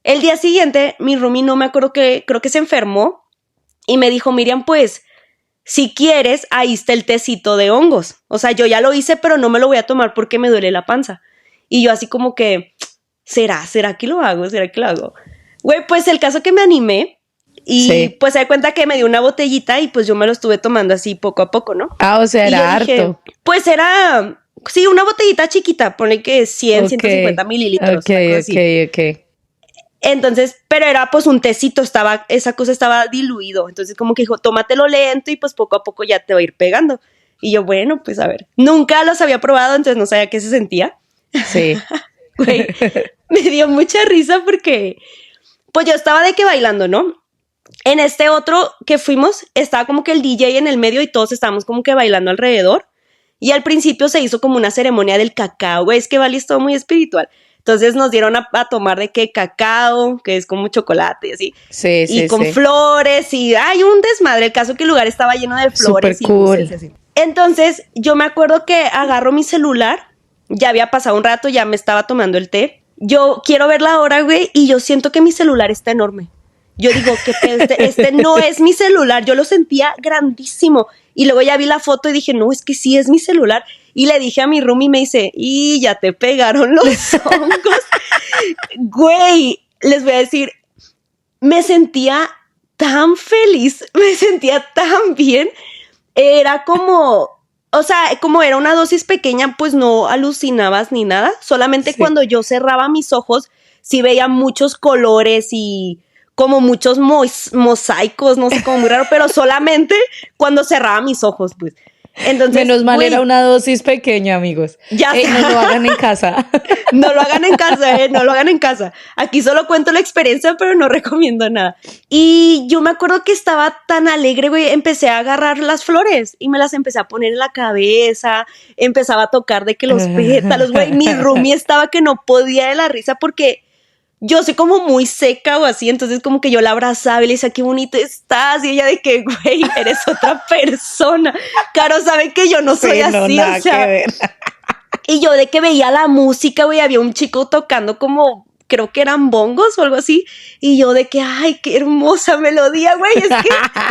El día siguiente, mi roomie no me acuerdo creo que se enfermó y me dijo, Miriam, pues, si quieres, ahí está el tecito de hongos. O sea, yo ya lo hice, pero no me lo voy a tomar porque me duele la panza. Y yo así como que, ¿será que lo hago? Güey, pues el caso que me animé y pues se da cuenta que me dio una botellita y pues yo me lo estuve tomando así poco a poco, ¿no? O sea, era harto. Pues era, sí, una botellita chiquita, ponle que 100, 150 mililitros. Ok. Entonces, pero era pues un tecito, esa cosa estaba diluido. Entonces como que dijo, tómatelo lento y pues poco a poco ya te va a ir pegando. Y yo, bueno, pues a ver. Nunca los había probado, entonces no sabía qué se sentía. Sí. Güey, me dio mucha risa porque pues yo estaba de que bailando, ¿no? En este otro que fuimos, estaba como que el DJ en el medio y todos estábamos como que bailando alrededor. Y al principio se hizo como una ceremonia del cacao, güey, es que Bali es todo muy espiritual. Entonces nos dieron a tomar de que cacao, que es como chocolate y así. Sí. Y con flores y hay un desmadre. El caso que el lugar estaba lleno de flores. Súper cool. Así. Entonces yo me acuerdo que agarro mi celular, ya había pasado un rato, ya me estaba tomando el té. Yo quiero ver la hora, güey, y yo siento que mi celular está enorme. Yo digo, ¿qué pedo? Este no es mi celular. Yo lo sentía grandísimo. Y luego ya vi la foto y dije, no, es que sí es mi celular. Y le dije a mi roomie y me dice, y ya te pegaron los hongos. Güey, les voy a decir, me sentía tan feliz, me sentía tan bien. Era como, o sea, como era una dosis pequeña, pues no alucinabas ni nada. Solamente Sí. cuando yo cerraba mis ojos, sí veía muchos colores y como muchos mosaicos, no sé, como muy raro, pero solamente cuando cerraba mis ojos, pues. Entonces, Menos mal güey, era una dosis pequeña, amigos. ya No lo hagan en casa. no lo hagan en casa, no lo hagan en casa. Aquí solo cuento la experiencia, pero no recomiendo nada. Y yo me acuerdo que estaba tan alegre, güey, empecé a agarrar las flores y me las empecé a poner en la cabeza, empezaba a tocar de que los pétalos, güey, mi roomie estaba que no podía de la risa porque yo soy como muy seca o así, entonces como que yo la abrazaba y le decía, qué bonito estás, y ella de que, güey, eres otra persona. Caro sabe que yo no soy Sí, no, así, nada o sea, que ver. y yo de que veía la música, güey, había un chico tocando como, creo que eran bongos o algo así, y yo de que, ay, qué hermosa melodía, güey, es que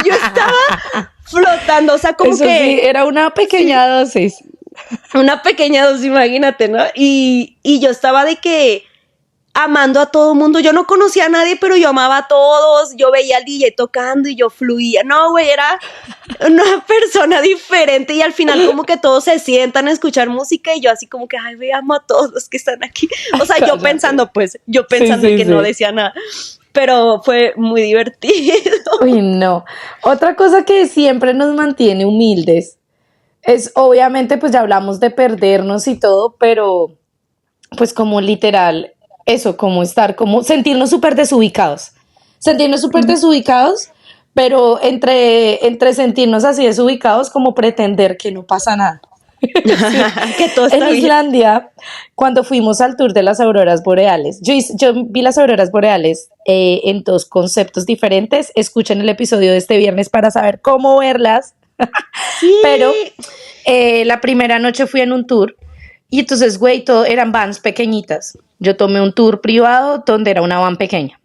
yo estaba flotando, o sea, como Eso que sí, era una pequeña dosis. una pequeña dosis, imagínate, ¿no? Y yo estaba de que amando a todo mundo, yo no conocía a nadie, pero yo amaba a todos, yo veía al DJ tocando y yo fluía, no, güey, era una persona diferente y al final como que todos se sientan a escuchar música y yo así como que, ay, güey, amo a todos los que están aquí, o sea, yo pensando Sí, que sí. no decía nada, pero fue muy divertido. Uy, no. Otra cosa que siempre nos mantiene humildes es, obviamente, pues ya hablamos de perdernos y todo, pero pues como literal, eso, como estar, como sentirnos súper desubicados. Sentirnos súper desubicados, pero entre sentirnos así desubicados, como pretender que no pasa nada. Que todo En está bien. Islandia, cuando fuimos al tour de las auroras boreales, yo vi las auroras boreales en dos conceptos diferentes. Escuchen el episodio de este viernes para saber cómo verlas. Sí. Pero la primera noche fui en un tour y entonces, güey, todo eran vans pequeñitas. Yo tomé un tour privado donde era una van pequeña.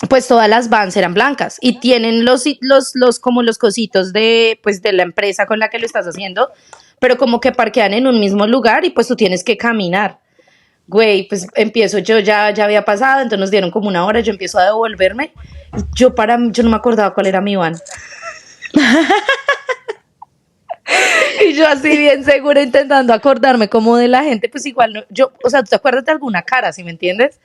Pues todas las vans eran blancas y tienen como los cositos de, pues, de la empresa con la que lo estás haciendo, pero como que parquean en un mismo lugar y pues tú tienes que caminar. Güey, pues empiezo, ya había pasado, entonces nos dieron como una hora, yo empiezo a devolverme y yo no me acordaba cuál era mi van. Y yo así bien segura intentando acordarme como de la gente, pues igual no, yo, o sea, ¿tú te acuerdas de alguna cara, si me entiendes?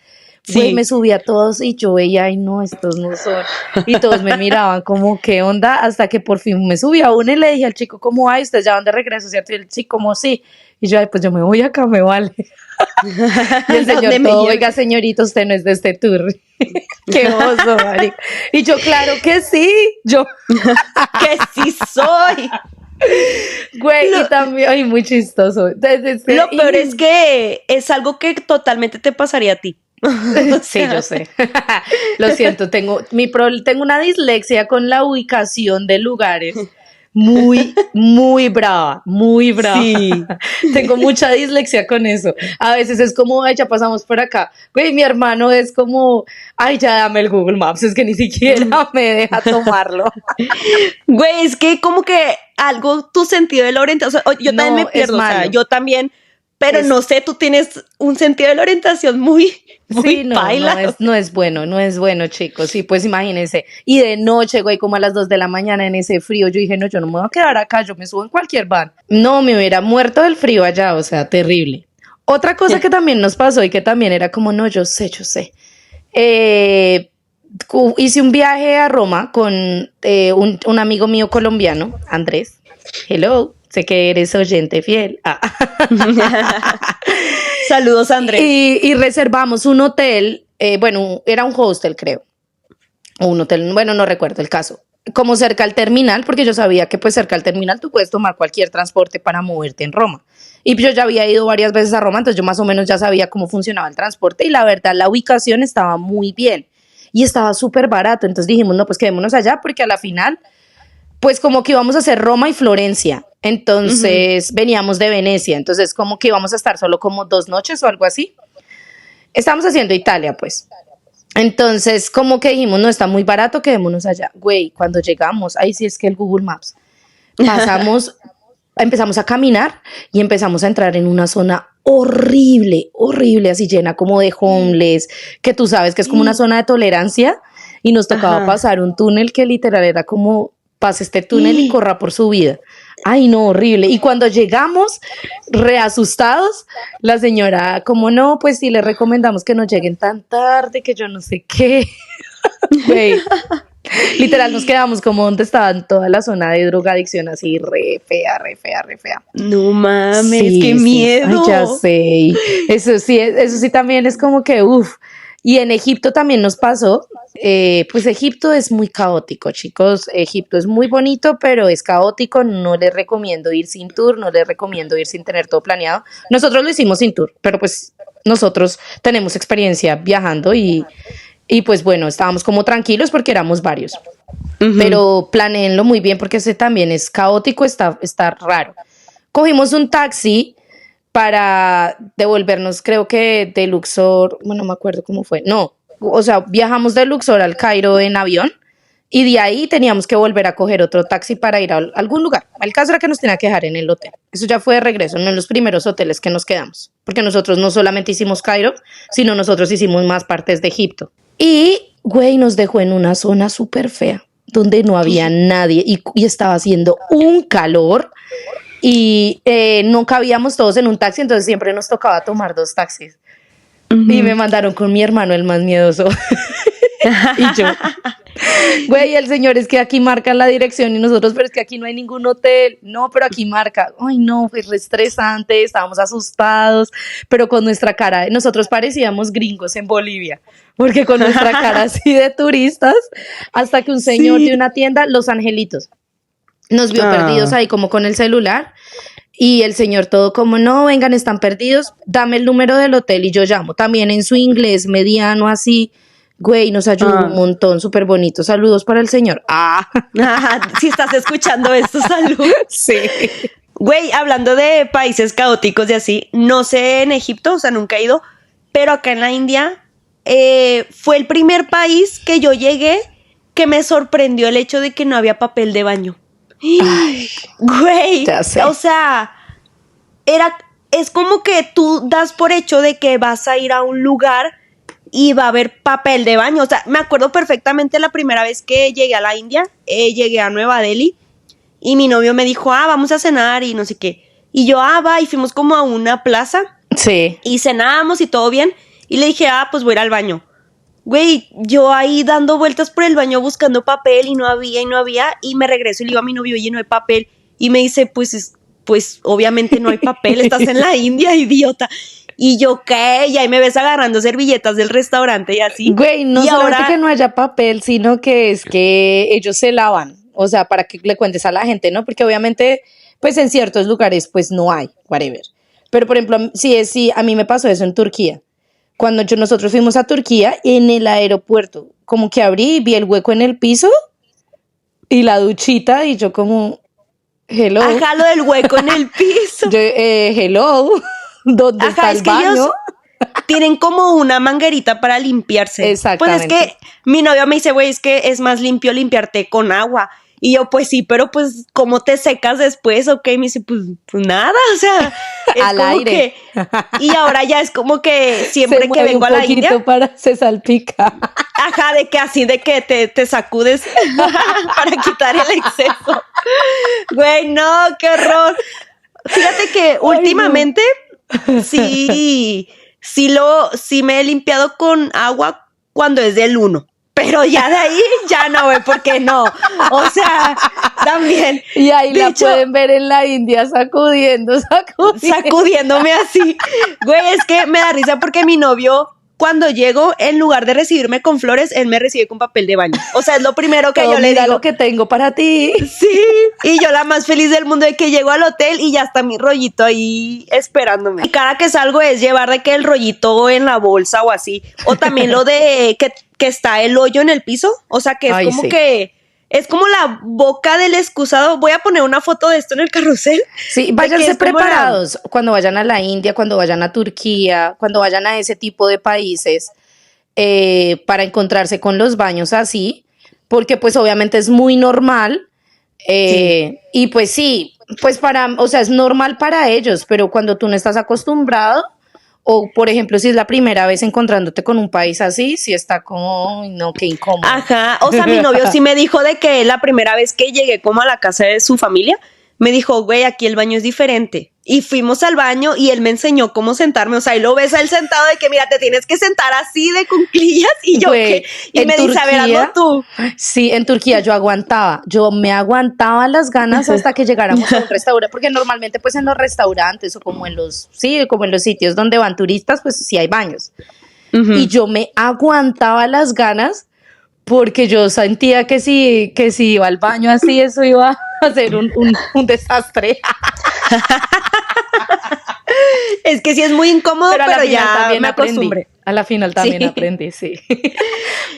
Güey, Sí. me subí a todos y yo veía, ay no, estos no son. Y todos me miraban como, ¿qué onda? Hasta que por fin me subí a uno y le dije al chico, ¿cómo ay? ¿Ustedes ya van de regreso, cierto? Y el chico, como sí. Y yo, ay, pues yo me voy acá, me vale. Y el señor ¿Dónde me todo, lleva? oiga, señorito, usted no es de este tour. Qué oso, marica. Y yo, claro que sí. Yo, Que sí soy. güey, y también, ay, muy chistoso. Entonces, Lo peor es que es algo que totalmente te pasaría a ti. Sí, yo sé. Lo siento, tengo una dislexia con la ubicación de lugares muy brava, muy brava. Sí. Tengo mucha dislexia con eso. A veces es como, ay, ya pasamos por acá. Güey, mi hermano es como, ay, ya dame el Google Maps, es que ni siquiera me deja tomarlo. Güey, es que como que algo, tu sentido de la orientación, yo No, también me es pierdo, o sea, malo. yo también, pero no sé, tú tienes un sentido de la orientación muy Sí, no, paila. no es bueno, chicos. Sí, pues imagínense. Y de noche, güey, como a las 2 de la mañana en ese frío, yo dije, no, yo no me voy a quedar acá, yo me subo en cualquier van. No, me hubiera muerto del frío allá, o sea, terrible. Otra cosa que también nos pasó y que también era como, no, yo sé. Hice un viaje a Roma con un amigo mío colombiano, Andrés. Hello, sé que eres oyente fiel. Saludos, Andrés. Y reservamos un hotel, bueno, era un hostel, creo. O un hotel, bueno, no recuerdo el caso. Como cerca al terminal, porque yo sabía que pues cerca al terminal tú puedes tomar cualquier transporte para moverte en Roma. Y yo ya había ido varias veces a Roma, entonces yo más o menos ya sabía cómo funcionaba el transporte y la verdad la ubicación estaba muy bien y estaba súper barato. Entonces dijimos, no, pues quedémonos allá porque a la final, pues como que íbamos a hacer Roma y Florencia. Entonces veníamos de Venecia, entonces como que íbamos a estar solo como 2 noches o algo así. Estamos haciendo Italia, pues. Entonces, como que dijimos, no, está muy barato, quedémonos allá. Güey, cuando llegamos, ahí sí es que el Google Maps, empezamos a caminar y empezamos a entrar en una zona horrible, así llena como de homeless, que tú sabes que es como una zona de tolerancia. y nos tocaba Ajá. pasar un túnel que literal era como, pase este túnel y corra por su vida. Ay, no, horrible. Y cuando llegamos, reasustados, la señora, como no, pues sí, les recomendamos que no lleguen tan tarde, que yo no sé qué. Güey, literal, nos quedamos como donde estaban toda la zona de drogadicción, así re fea, re fea, re fea. No mames, Sí, qué sí. miedo. Ay, ya sé. Eso sí también es como que, uff. Y en Egipto también nos pasó. Pues Egipto es muy caótico, chicos. Egipto es muy bonito, pero es caótico. No les recomiendo ir sin tour, no les recomiendo ir sin tener todo planeado. Nosotros lo hicimos sin tour, pero pues nosotros tenemos experiencia viajando y pues bueno, estábamos como tranquilos porque éramos varios. Ujú. Pero planéenlo muy bien porque ese también es caótico, está raro. Cogimos un taxi para devolvernos, creo que de Luxor, bueno, no me acuerdo cómo fue, no, o sea, viajamos de Luxor al Cairo en avión y de ahí teníamos que volver a coger otro taxi para ir a algún lugar. El caso era que nos tenía que dejar en el hotel. Eso ya fue de regreso, no en los primeros hoteles que nos quedamos, porque nosotros no solamente hicimos Cairo, sino nosotros hicimos más partes de Egipto. Y, güey, nos dejó en una zona súper fea, donde no había nadie y estaba haciendo un calor y no cabíamos todos en un taxi, entonces siempre nos tocaba tomar 2 taxis. Y me mandaron con mi hermano, el más miedoso. Y yo, güey, el señor es que aquí marca la dirección y nosotros, pero es que aquí no hay ningún hotel. No, pero aquí marca. Ay, no, fue re estresante, estábamos asustados, pero con nuestra cara, nosotros parecíamos gringos en Bolivia, porque con nuestra cara así de turistas, hasta que un señor de una tienda, Los Angelitos, nos vio perdidos ahí como con el celular. Y el señor todo como, no, vengan, están perdidos, dame el número del hotel y yo llamo. También en su inglés mediano así, güey, nos ayudó un montón, súper bonito. Saludos para el señor. Si estás escuchando esto, salud. Sí. Güey, hablando de países caóticos y así, no sé en Egipto, o sea, nunca he ido, pero acá en la India fue el primer país que yo llegué que me sorprendió el hecho de que no había papel de baño. Ay, güey, ya sé. o sea, es como que tú das por hecho de que vas a ir a un lugar y va a haber papel de baño. O sea, me acuerdo perfectamente la primera vez que llegué a la India, llegué a Nueva Delhi y mi novio me dijo, vamos a cenar y no sé qué. Y yo, va, y fuimos como a una plaza. Sí. Y cenamos y todo bien. Y le dije, pues voy a ir al baño. Güey, yo ahí dando vueltas por el baño buscando papel y no había. Y me regreso y le digo a mi novio, oye, no hay papel. Y me dice, pues obviamente no hay papel, estás en la India, idiota. Y yo, ¿qué? Y ahí me ves agarrando servilletas del restaurante y así. Güey, no y solamente ahora que no haya papel, sino que es que ellos se lavan. O sea, para que le cuentes a la gente, ¿no? Porque obviamente, pues en ciertos lugares, pues no hay, whatever. Pero, por ejemplo, sí, a mí me pasó eso en Turquía. Cuando nosotros fuimos a Turquía, en el aeropuerto, como que abrí y vi el hueco en el piso y la duchita y yo como, hello. Ajá, lo del hueco en el piso. Yo, hello, ¿dónde está el baño? Ellos tienen como una manguerita para limpiarse. Exactamente. Pues es que mi novio me dice, güey, es que es más limpio limpiarte con agua. Y yo, pues sí, pero pues, ¿cómo te secas después? Ok, me dice, pues nada, o sea, es al como aire. Y ahora ya es como que siempre que vengo a la India, se salpica. ajá, de que así, de que te sacudes para quitar el exceso. Güey, no, qué horror. Fíjate que últimamente sí me he limpiado con agua cuando es del 1. Pero ya de ahí, ya no, güey, porque no. O sea, también. Y ahí la pueden ver en la India sacudiéndome así. Güey, es que me da risa porque mi novio, cuando llego, en lugar de recibirme con flores, él me recibe con papel de baño. O sea, es lo primero que yo le digo. Lo que tengo para ti. Sí, y yo la más feliz del mundo de que llego al hotel y ya está mi rollito ahí esperándome. Y cada que salgo es llevar de que el rollito en la bolsa o así. O también lo de que está el hoyo en el piso. O sea, que es como sí. que es como la boca del excusado. Voy a poner una foto de esto en el carrusel. Sí, váyanse preparados cuando vayan a la India, cuando vayan a Turquía, cuando vayan a ese tipo de países para encontrarse con los baños así, porque pues obviamente es muy normal sí. Y pues sí, pues o sea, es normal para ellos, pero cuando tú no estás acostumbrado O, por ejemplo, si es la primera vez encontrándote con un país así, si está como, "Ay, no, qué incómodo". Ajá, o sea, mi novio sí me dijo de que la primera vez que llegué como a la casa de su familia, me dijo, güey, aquí el baño es diferente. Y fuimos al baño y él me enseñó cómo sentarme, o sea, y lo ves a él sentado de que, mira, te tienes que sentar así de cuclillas, y yo, Güey, ¿qué? Y en me dice, a ver, Turquía, hazlo tú. Sí, en Turquía yo me aguantaba las ganas hasta que llegáramos a un restaurante, porque normalmente pues en los restaurantes o como en los, sí, como en los sitios donde van turistas, pues sí hay baños. Y yo me aguantaba las ganas porque yo sentía que si iba al baño así, eso iba a ser un desastre. Es que sí es muy incómodo, Pero a la pero final ya también me aprendí. acostumbré. A la final también Sí. aprendí, sí.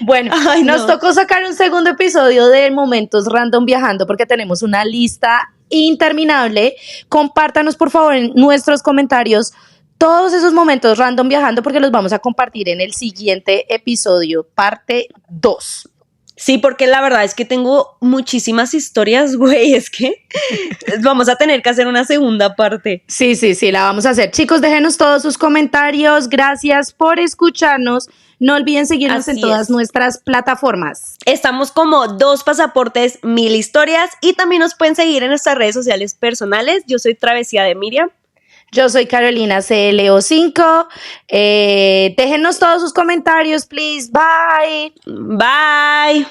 Bueno, Ay, nos no. tocó sacar un segundo episodio de Momentos Random Viajando porque tenemos una lista interminable. Compártanos, por favor, en nuestros comentarios todos esos momentos random viajando porque los vamos a compartir en el siguiente episodio, parte 2. Sí, porque la verdad es que tengo muchísimas historias, güey, es que vamos a tener que hacer una segunda parte. Sí, la vamos a hacer. Chicos, déjenos todos sus comentarios. Gracias por escucharnos. No olviden seguirnos en Así todas es. nuestras plataformas. Estamos como 2 pasaportes, 1000 historias, y también nos pueden seguir en nuestras redes sociales personales. Yo soy Travesía de Miriam. Yo soy Carolina CLO5. Déjenos todos sus comentarios, please. Bye. Bye.